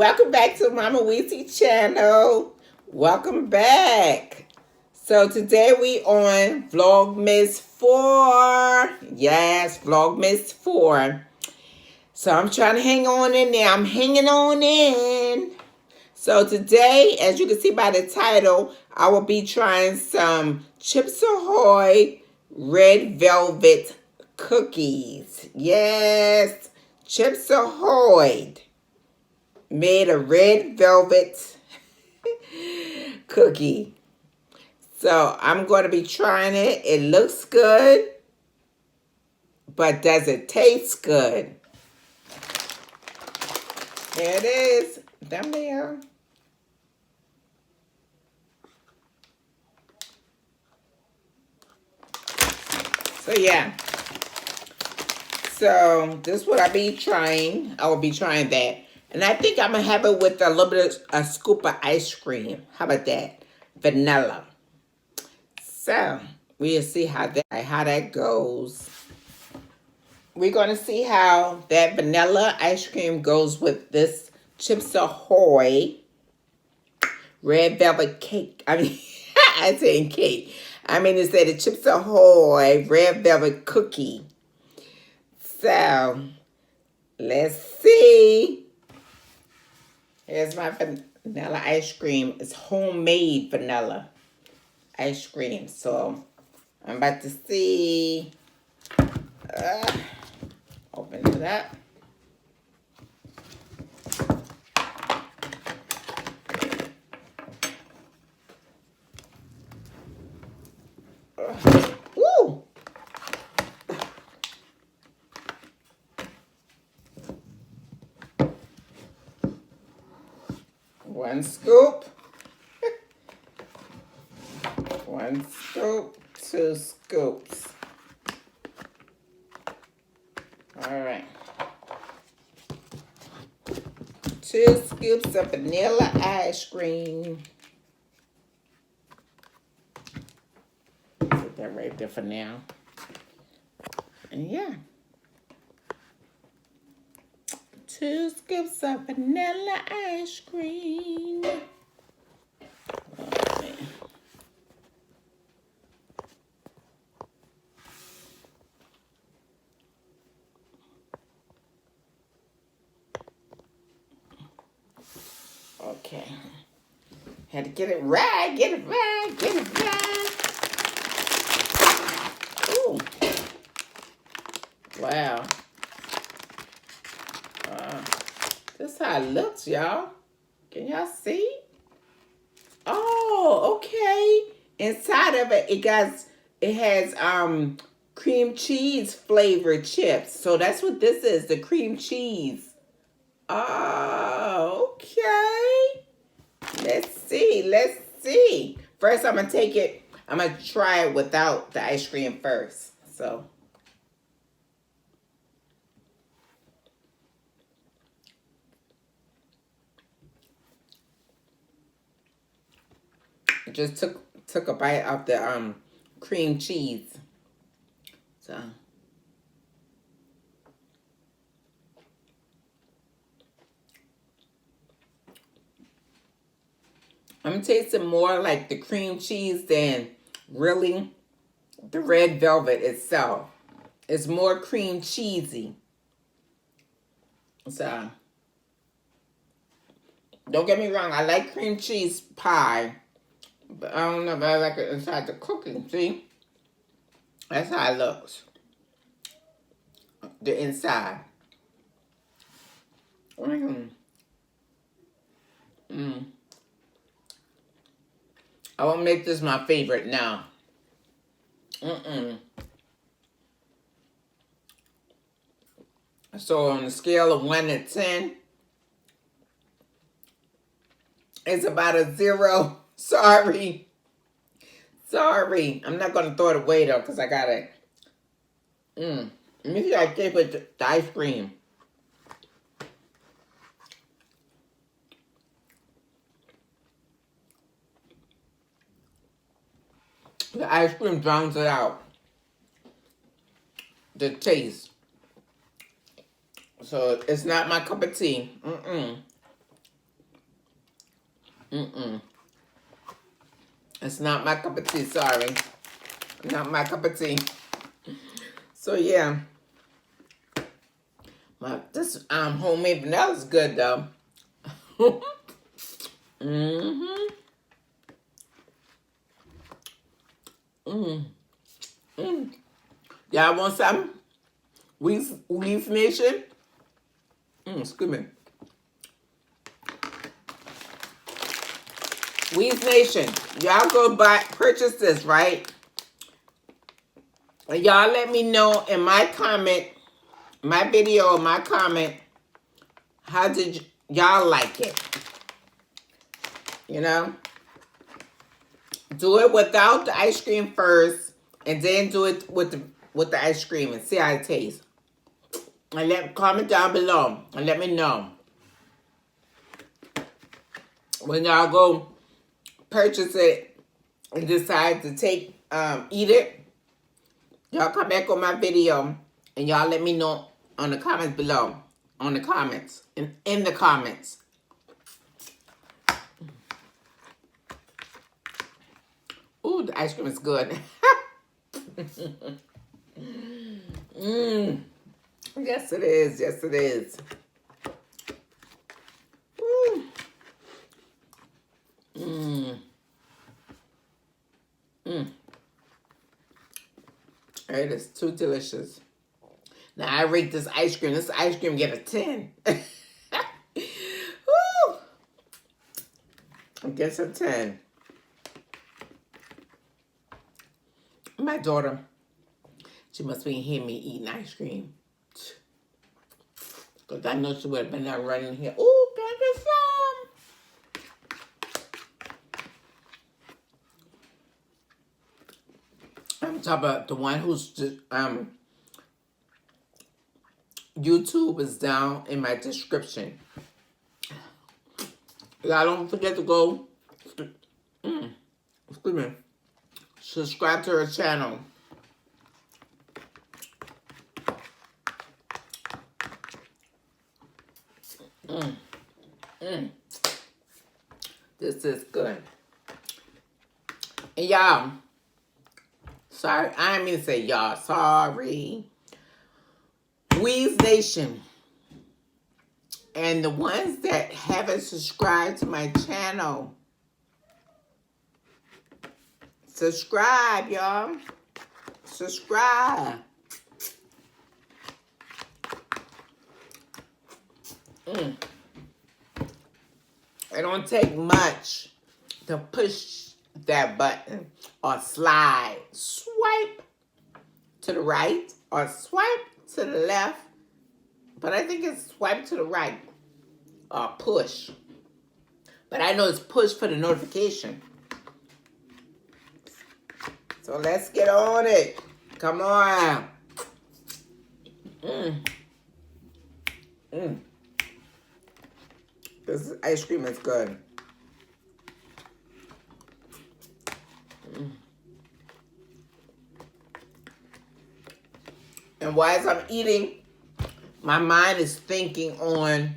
Welcome back to Mama Weesie channel. Welcome back. So today we on Vlogmas 4. Yes, Vlogmas 4. So I'm trying to hang on in there. I'm hanging on in. So today, as you can see by the title, I will be trying some Chips Ahoy Red Velvet cookies. Yes, Chips Ahoy made a red velvet cookie. So I'm going to be trying it. It looks good, but does it taste good? There it is. Down there. So yeah. So this is what I'll be trying. I will be trying that. And I think I'm going to have it with a little bit of a scoop of ice cream. How about that? Vanilla. So we'll see how that goes. We're going to see how that vanilla ice cream goes with this Chips Ahoy Red Velvet cake. I mean, I said cake. I mean, it's the Chips Ahoy Red Velvet cookie. So let's see. Here's my vanilla ice cream. It's homemade vanilla ice cream. So I'm about to see. Open it up. Woo! One scoop. One scoop, 2 scoops. All right. 2 scoops of vanilla ice cream. Put that right there for now. And yeah. 2 scoops of vanilla ice cream. Okay. Okay. Had to get it right, get it right, get it right. Ooh. Wow. This is how it looks, y'all. Can y'all see? Oh, okay. Inside of it, it has cream cheese flavored chips. So that's what this is, the cream cheese. Oh, okay. Let's see. Let's see. First, I'm going to take it. I'm going to try it without the ice cream first. So. I just took a bite of the cream cheese. So. I'm tasting more like the cream cheese than really the red velvet itself. It's more cream cheesy. So, don't get me wrong, I like cream cheese pie. But I don't know if I like it inside the cookie. See? That's how it looks. The inside. I won't make this my favorite now. So on the scale of 1 to 10, it's about a 0. Sorry. I'm not going to throw it away though because I got it. Let me see how I taste with the ice cream. The ice cream drowns it out. The taste. So it's not my cup of tea. Mm-mm. It's not my cup of tea, sorry. Not my cup of tea. So yeah. This homemade vanilla is good though. Mm-hmm. Mm. Mm. Y'all want some? Weezy Nation? Excuse me. Weezy Nation, y'all go purchase this, right? And y'all let me know in my comment, my video, my comment, how did y'all like it? You know? Do it without the ice cream first, and then do it with the ice cream and see how it tastes. And comment down below and let me know. When y'all go purchase it and decide to eat it, y'all come back on my video and y'all let me know on the comments below. On the comments. In the comments. Ooh, the ice cream is good. Yes, it is. Yes, it is. Ooh. It is too delicious. Now, I rate this ice cream. This ice cream get a 10. Woo. I guess a 10. My daughter, she must be hearing me eating ice cream. Because I know she would have been out running here. Ooh, can I get some? I'm talking about the one who's just, YouTube is down in my description. Y'all don't forget to go, excuse me, subscribe to her channel. This is good. And y'all, sorry, I didn't mean to say y'all, sorry. Weezy Nation. And the ones that haven't subscribed to my channel, subscribe, y'all. Subscribe. It don't take much to push that button or slide. Swipe to the right or swipe to the left. But I think it's swipe to the right or push. But I know it's push for the notification. So let's get on it. Come on. This ice cream is good. And while I'm eating, my mind is thinking on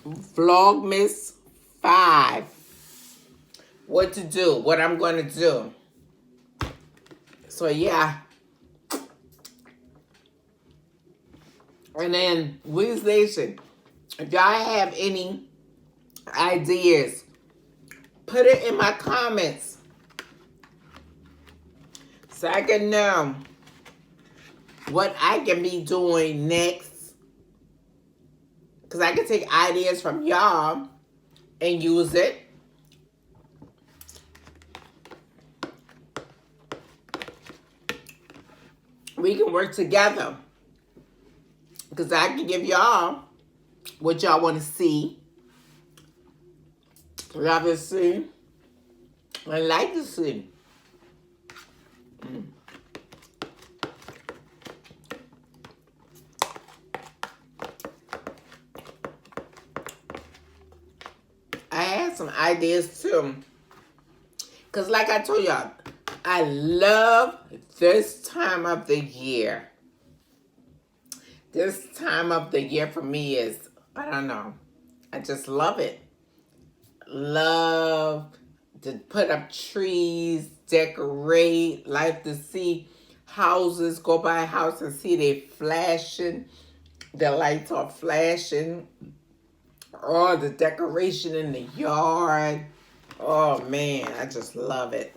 Vlogmas 5. What to do, what I'm going to do. So, yeah. And then, Weezy Nation, if y'all have any ideas, put it in my comments so I can know what I can be doing next. Because I can take ideas from y'all and use it. We can work together. Because I can give y'all what y'all want to see. Love to see. I like to see. I had some ideas too. Because like I told y'all, I love this time of the year. This time of the year for me is, I don't know. I just love it. love to put up trees, decorate, like to see houses, go by a house and see they flashing, the lights are flashing, all the decoration in the yard. Oh man, I just love it.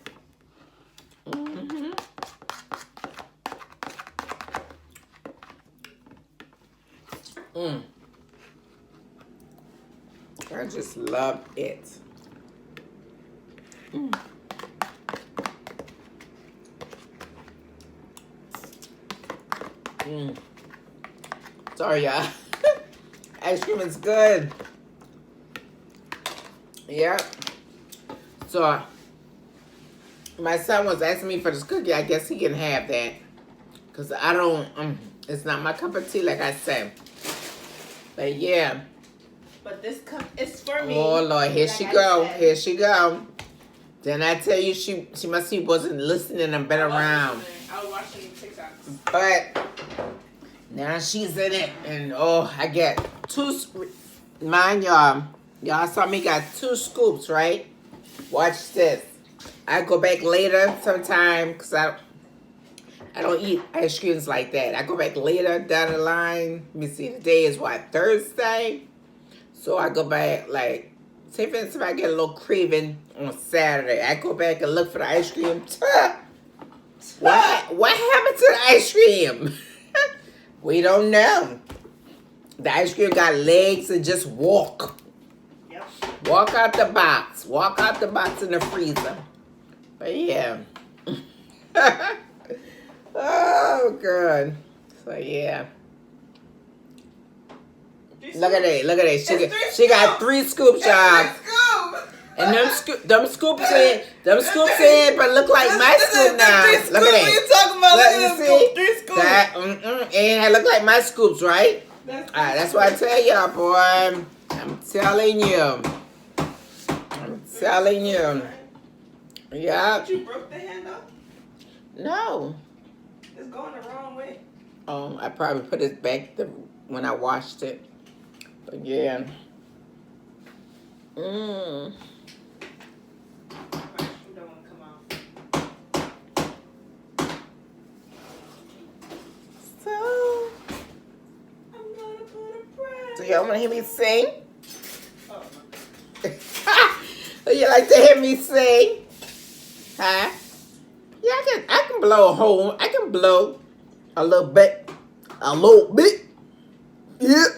I just love it. Sorry, y'all. Ice cream is good. Yep. So, my son was asking me for this cookie. I guess he can have that. Because I don't, it's not my cup of tea, like I said. But yeah. But this cup is for me. Oh, Lord. Here she go. Here she go. Then I tell you, she must see wasn't listening and been around. I was watching TikToks. But now she's in it. And, oh, I get mine, y'all. Y'all saw me got 2 scoops, right? Watch this. I go back later sometime because I don't eat ice creams like that. I go back later down the line. Let me see, today is what, Thursday? So I go back, like, say for instance, if I get a little craving on Saturday, I go back and look for the ice cream. What happened to the ice cream? We don't know. The ice cream got legs and just walk. Yep. Walk out the box. Walk out the box in the freezer. But yeah. Oh, good. So yeah. Look at that. Look at that. She got 3 scoops, y'all. And them scoops in, but look like my scoop now. Look at that. What you talking about? Look, you see? 3 scoops. That, and look like my scoops, right? That's what I tell y'all, boy. I'm telling you. I'm telling you. Yeah. But you broke the handle? No. It's going the wrong way. Oh, I probably put it back when I washed it. But yeah. So y'all want to hear me sing? You like to hear me sing? Huh? Yeah, I can blow a hole. I can blow a little bit. A little bit. Yeah.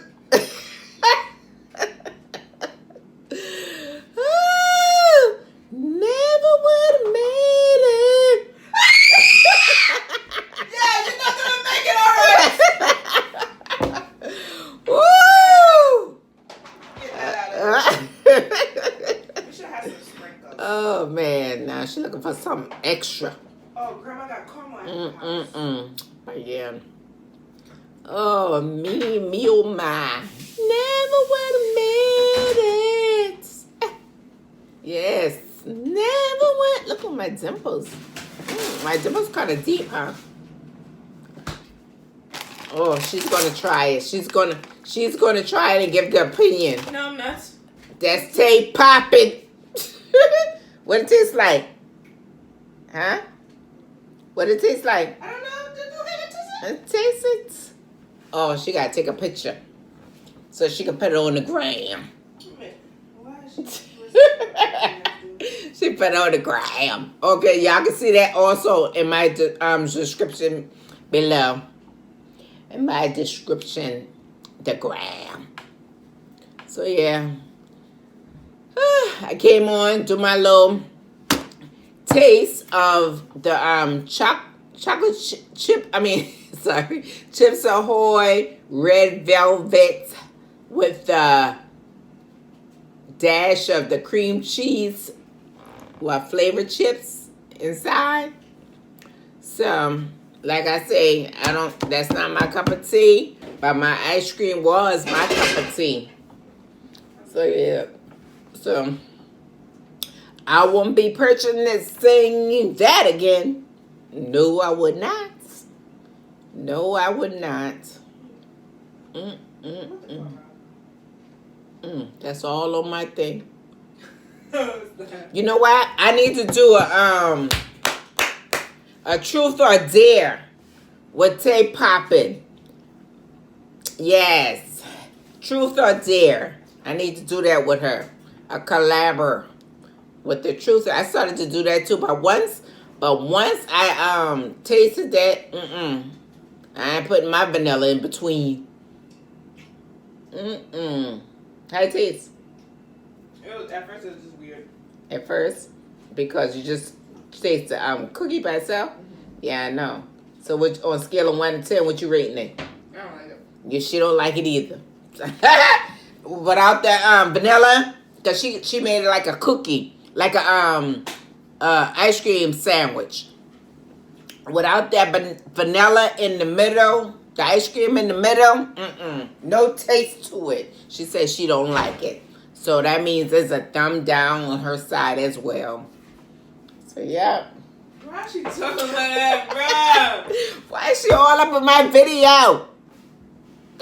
Oh, never would have made it. Yeah, you're not gonna make it all right. Woo! Get that out of there. We should have some sprinkles. Oh man, now she's looking for something extra. Oh, Grandma got caramel in the house. But yeah. Oh, me, oh my. Never would have made it. Yes, never would. Look at my dimples. My dimples kind of deep, huh? Oh, she's gonna try it. She's gonna try it and give the opinion. No, I'm not. That's Tayyy Poppin. What it tastes like? Huh? What it tastes like? I don't know. Did you have it It tastes it. Oh, she gotta take a picture so she can put it on the gram. Why is she? She put it on the gram. Okay, y'all can see that also in my description below. In my description, the gram. So yeah, I came on to my little taste of the chocolate chip. I mean, sorry, Chips Ahoy, Red Velvet with the dash of the cream cheese, flavored chips inside. So, like I say, that's not my cup of tea, but my ice cream was my cup of tea. So yeah, so I won't be purchasing that again. No, I would not. No, I would not. That's all on my thing. You know what? I need to do a truth or dare with Tayyy Poppin. Yes. Truth or dare. I need to do that with her. A collabor with the truth. I started to do that too, but once I tasted that, I ain't putting my vanilla in between. How it taste? At first it was just weird. At first, because you just taste the cookie by itself. Yeah, I know. So, what on a scale of 1 to 10, what you rating it? I don't like it. Yeah, she don't like it either. Without that vanilla, cause she made it like a cookie, like a ice cream sandwich. Without that vanilla in the middle, the ice cream in the middle, no taste to it. She says she don't like it. So that means there's a thumb down on her side as well. So yeah. Why is she talking like that, bro? Why is she all up in my video?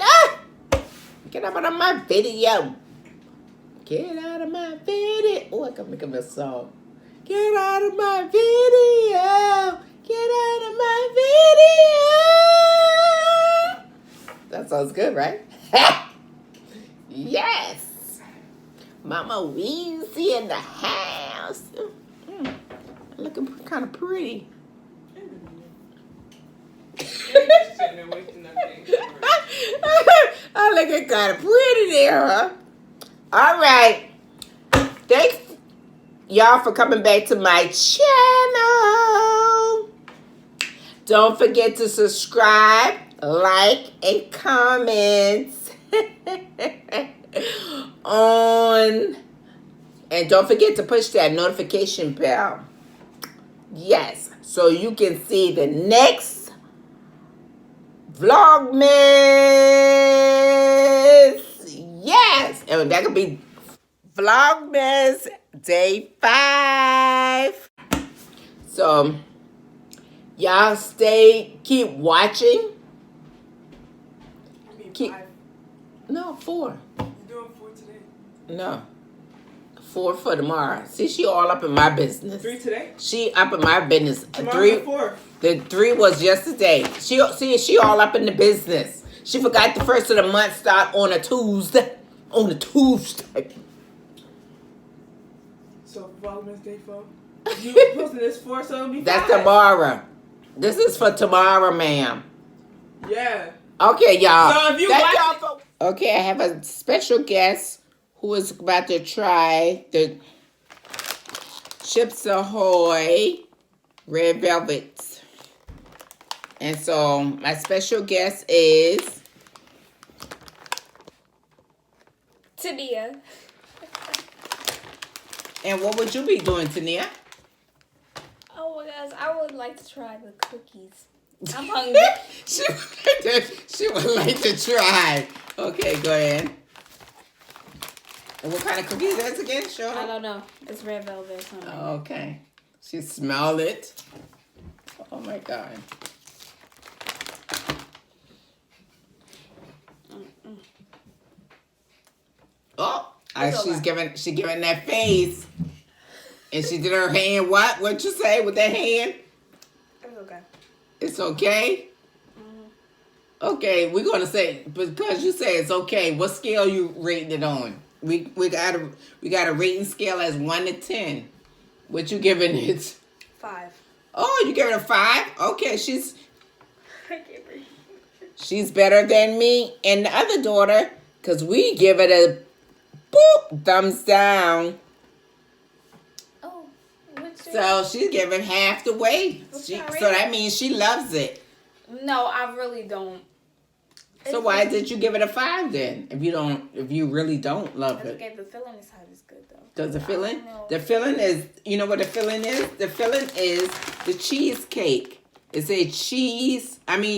Ah! Get up out of my video. Get out of my video. Oh, I can make a song. Get out of my video. Get out of my video. That sounds good, right? Yes. Mama Weesie in the house. Looking kind of pretty. I'm looking kind of pretty there, huh? All right. Thanks, y'all, for coming back to my channel. Don't forget to subscribe, like, and comment and don't forget to push that notification bell. Yes, so you can see the next Vlogmas. Yes, and that could be Vlogmas Day 5. So y'all keep watching. No, 4. You're doing 4 today? No. 4 for tomorrow. See, she all up in my business. 3 today? She up in my business. Tomorrow's 4. The 3 was yesterday. She all up in the business. She forgot the first of the month start on a Tuesday. On a Tuesday. So Vlogmas Day4. You posting this 4, so it'll be 5. That's tomorrow. This is for tomorrow, ma'am. Yeah. Okay, y'all. So if you Okay, I have a special guest who is about to try the Chips Ahoy Red Velvet. And so my special guest is Ti'Nia. And what would you be doing, Ti'Nia? Oh my gosh, I would like to try the cookies. I'm hungry. she would like to try. Okay, go ahead. And what kind of cookie is that again? Show her. I don't know. It's red velvet or something. Oh, okay. She smelled it. Oh my God. Oh, she's giving that face. And she did her hand what? What'd you say with that hand? It's okay. It's okay? Okay, we're gonna say because you say it's okay. What scale you rating it on? We got a rating scale as 1 to 10. What you giving it? 5. Oh, you give it a 5? Okay, she's better than me and the other daughter because we give it a boop thumbs down. Oh, so she's giving half the weight. So that means she loves it. No, I really don't. So why did you give it a 5 then? If you really don't love it. Okay, the filling inside is good though. Does the filling? The filling is, you know what the filling is? The filling is the cheesecake. It's a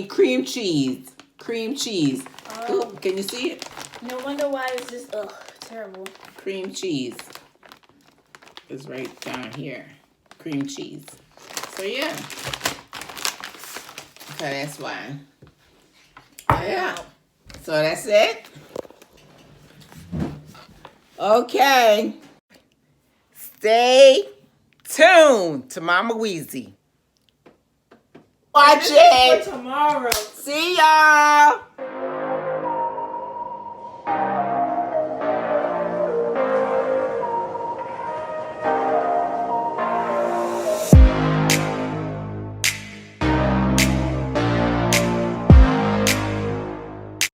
cream cheese. Cream cheese. Ooh, can you see it? No wonder why it's just terrible. Cream cheese is right down here. Cream cheese. So yeah. Okay, that's why. Yeah. So that's it. Okay. Stay tuned to Mama Weesie. Watch This is it. for tomorrow. See y'all.